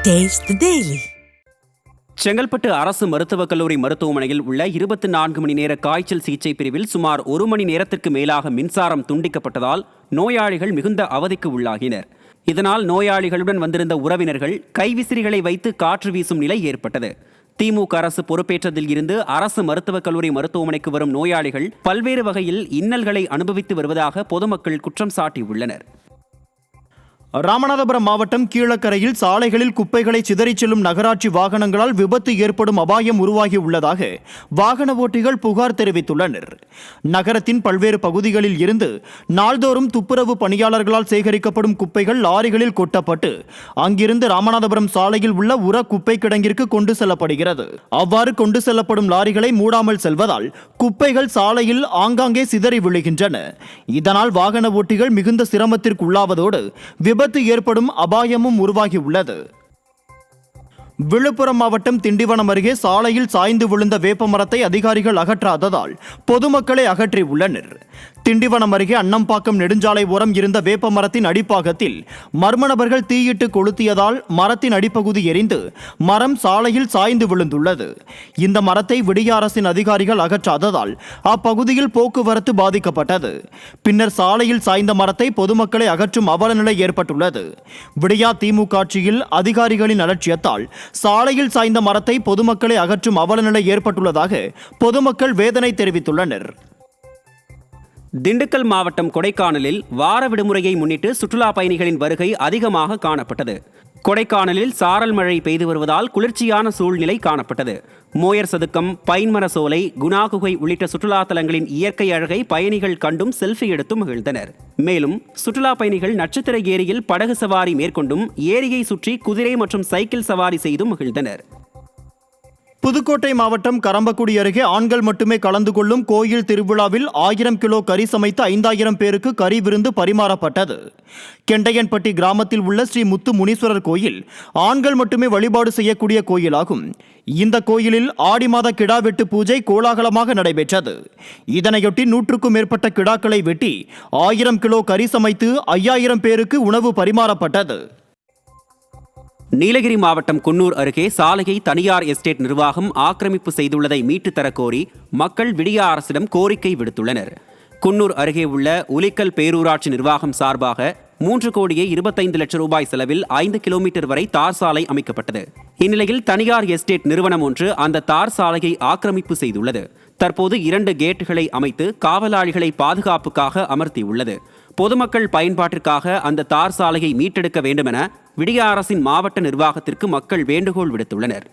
Taste the Daily. Chengalpattu அரசு மருத்துவக் கல்லூரி மருத்துவமனையில் உள்ள 24 மணி நேர காய்ச்சல் சிகிச்சை பிரிவில் சுமார் 1 மணி நேரத்திற்கு மேலாக மின்சாரம் துண்டிக்கப்பட்டதால் நோயாளிகள் மிகுந்த அவதிக்கு உள்ளாகினர். இதனால் நோயாளிகளுடன் வந்திருந்த உறவினர்கள் கைவிசிறிகளை வைத்து காற்று வீசும் நிலை ஏற்பட்டது. திமுக அரசு பொறுப்பேற்றதில் இருந்து அரசு மருத்துவக் கல்லூரி மருத்துவமனைக்கு வரும் நோயாளிகள் பல்வேறு வகையில் இன்னல்களை அனுபவித்து வருவதாக பொதுமக்கள் குற்றம் சாட்டியுள்ளனர். ராமநாதபுரம் மாவட்டம் கீழக்கரையில் சாலைகளில் குப்பைகளை சிதறிச் செல்லும் நகராட்சி வாகனங்களால் விபத்து ஏற்படும் அபாயம் உருவாகி உள்ளதாக வாகன ஓட்டிகள் புகார் தெரிவித்துள்ளனர். நகரத்தின் பல்வேறு பகுதிகளில் இருந்து நாள்தோறும் துப்புரவு பணியாளர்களால் சேகரிக்கப்படும் குப்பைகள் லாரிகளில் கொட்டப்பட்டு அங்கிருந்து ராமநாதபுரம் சாலையில் உள்ள உர குப்பை கிடங்கிற்கு கொண்டு செல்லப்படுகிறது. அவ்வாறு கொண்டு செல்லப்படும் லாரிகளை மூடாமல் செல்வதால் குப்பைகள் சாலையில் ஆங்காங்கே சிதறி விழுகின்றன. இதனால் வாகன ஓட்டிகள் மிகுந்த சிரமத்திற்கு உள்ளாவதோடு விபத்து ஏற்படும் அபாயமும் உருவாகியுள்ளது. விழுப்புரம் மாவட்டம் திண்டிவனம் அருகே சாலையில் சாய்ந்து விழுந்த வேப்ப மரத்தை அதிகாரிகள் அகற்றாததால் பொதுமக்களை அகற்றியுள்ளனர். திண்டிவனம் அருகே அன்னம்பாக்கம் நெடுஞ்சாலை ஓரம் இருந்த வேப்ப மரத்தின் அடிப்பாகத்தில் மர்ம நபர்கள் தீயிட்டு கொளுத்தியதால் மரத்தின் அடிப்பகுதி எரிந்து மரம் சாலையில் சாய்ந்து விழுந்துள்ளது. இந்த மரத்தை விடிய அரசின் அதிகாரிகள் அகற்றாததால் அப்பகுதியில் போக்குவரத்து பாதிக்கப்பட்டது. பின்னர் சாலையில் சாய்ந்த மரத்தை பொதுமக்களை அகற்றும் அவலநிலை ஏற்பட்டுள்ளது. விடியா திமுக ஆட்சியில் அதிகாரிகளின் அலட்சியத்தால் சாலையில் சாய்ந்த மரத்தை பொதுமக்களை அகற்றும் அவலநிலை ஏற்பட்டுள்ளதாக பொதுமக்கள் வேதனை தெரிவித்துள்ளனர். திண்டுக்கல் மாவட்டம் கொடைக்கானலில் வார விடுமுறையை முன்னிட்டு சுற்றுலா பயணிகளின் வருகை அதிகமாக காணப்பட்டது. கொடைக்கானலில் சாரல் மழை பெய்து வருவதால் குளிர்ச்சியான சூழ்நிலை காணப்பட்டது. மோயர் சதுக்கம், பைன்மர சோலை, குணா குகை உள்ளிட்ட சுற்றுலா தலங்களின் இயற்கை அழகை பயணிகள் கண்டும் செல்ஃபி எடுத்தும் மகிழ்ந்தனர். மேலும் சுற்றுலா பயணிகள் நட்சத்திர ஏரியில் படகு சவாரி மேற்கொண்டும் ஏரியை சுற்றி குதிரை மற்றும் சைக்கிள் சவாரி செய்தும் மகிழ்ந்தனர். புதுக்கோட்டை மாவட்டம் கரம்பக்குடி அருகே ஆண்கள் மட்டுமே கலந்து கொள்ளும் கோயில் திருவிழாவில் 1000 கிலோ கறி சமைத்து 5000 பேருக்கு கறி விருந்து பரிமாறப்பட்டது. கெண்டையன்பட்டி கிராமத்தில் உள்ள ஸ்ரீ முத்து முனீஸ்வரர் கோயில் ஆண்கள் மட்டுமே வழிபாடு செய்யக்கூடிய கோயிலாகும். இந்த கோயிலில் ஆடி மாத கிடா வெட்டு பூஜை கோலாகலமாக நடைபெற்றது. இதனையொட்டி 100க்கும் மேற்பட்ட கிடாக்களை வெட்டி 1000 கிலோ கறி சமைத்து 5000 பேருக்கு உணவு பரிமாறப்பட்டது. நீலகிரி மாவட்டம் குன்னூர் அருகே சாலையை தனியார் எஸ்டேட் நிர்வாகம் ஆக்கிரமிப்பு செய்துள்ளதை மீட்டுத் தரக்கோரி மக்கள் விடிய அரசிடம் கோரிக்கை விடுத்துள்ளனர். குன்னூர் அருகே உள்ள உலிக்கல் பேரூராட்சி நிர்வாகம் சார்பாக 3,25 லட்சம் ரூபாய் செலவில் 5 கிலோமீட்டர் வரை தார் சாலை அமைக்கப்பட்டது. இந்நிலையில் தனியார் எஸ்டேட் நிறுவனம் ஒன்று அந்த தார் சாலையை ஆக்கிரமிப்பு செய்துள்ளது. தற்போது 2 கேட்டுகளை அமைத்து காவலாளிகளை பாதுகாப்புக்காக அமர்த்தியுள்ளது. பொதுமக்கள் பயன்பாட்டிற்காக அந்த தார் சாலையை மீட்டெடுக்க வேண்டுமென விடிய அரசின் மாவட்ட நிர்வாகத்திற்கு மக்கள் வேண்டுகோள் விடுத்துள்ளனர்.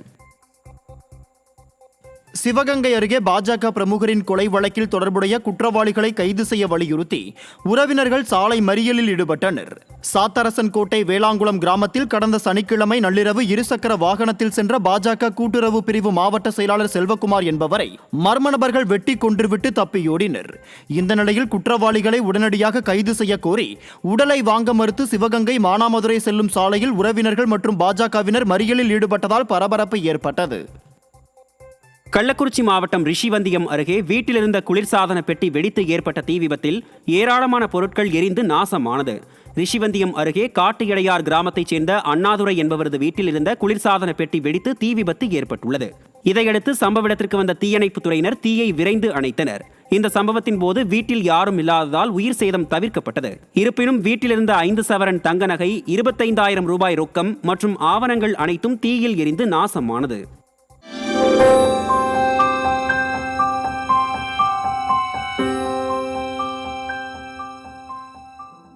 சிவகங்கை அருகே பாஜக பிரமுகரின் கொலை வழக்கில் தொடர்புடைய குற்றவாளிகளை கைது செய்ய வலியுறுத்தி உறவினர்கள் சாலை மறியலில் ஈடுபட்டனர். சாத்தரசன் கோட்டை வேளாங்குளம் கிராமத்தில் கடந்த சனிக்கிழமை நள்ளிரவு இருசக்கர வாகனத்தில் சென்ற பாஜக கூட்டுறவு பிரிவு மாவட்ட செயலாளர் செல்வகுமார் என்பவரை மர்ம நபர்கள் வெட்டி கொன்றுவிட்டு தப்பியோடினர். இந்த நிலையில் குற்றவாளிகளை உடனடியாக கைது செய்ய கோரி உடலை வாங்க மறுத்து சிவகங்கை மானாமதுரை செல்லும் சாலையில் உறவினர்கள் மற்றும் பாஜகவினர் மறியலில் ஈடுபட்டதால் பரபரப்பு ஏற்பட்டது. கள்ளக்குறிச்சி மாவட்டம் ரிஷிவந்தியம் அருகே வீட்டிலிருந்த குளிர்சாதன பெட்டி வெடித்து ஏற்பட்ட தீ விபத்தில் ஏராளமான பொருட்கள் எரிந்து நாசமானது. ரிஷிவந்தியம் அருகே காட்டுயடையார் கிராமத்தைச் சேர்ந்த அண்ணாதுரை என்பவரது வீட்டில் இருந்த குளிர்சாதன பெட்டி வெடித்து தீ விபத்து ஏற்பட்டுள்ளது. இதையடுத்து சம்பவ இடத்திற்கு வந்த தீயணைப்புத் துறையினர் தீயை விரைந்து அணைத்தனர். இந்த சம்பவத்தின் போது வீட்டில் யாரும் இல்லாததால் உயிர் சேதம் தவிர்க்கப்பட்டது. இருப்பினும் வீட்டிலிருந்த 5 சவரன் தங்க நகை, 25,000 ரூபாய் ரொக்கம் மற்றும் ஆவணங்கள் அனைத்தும் தீயில் எரிந்து நாசமானது.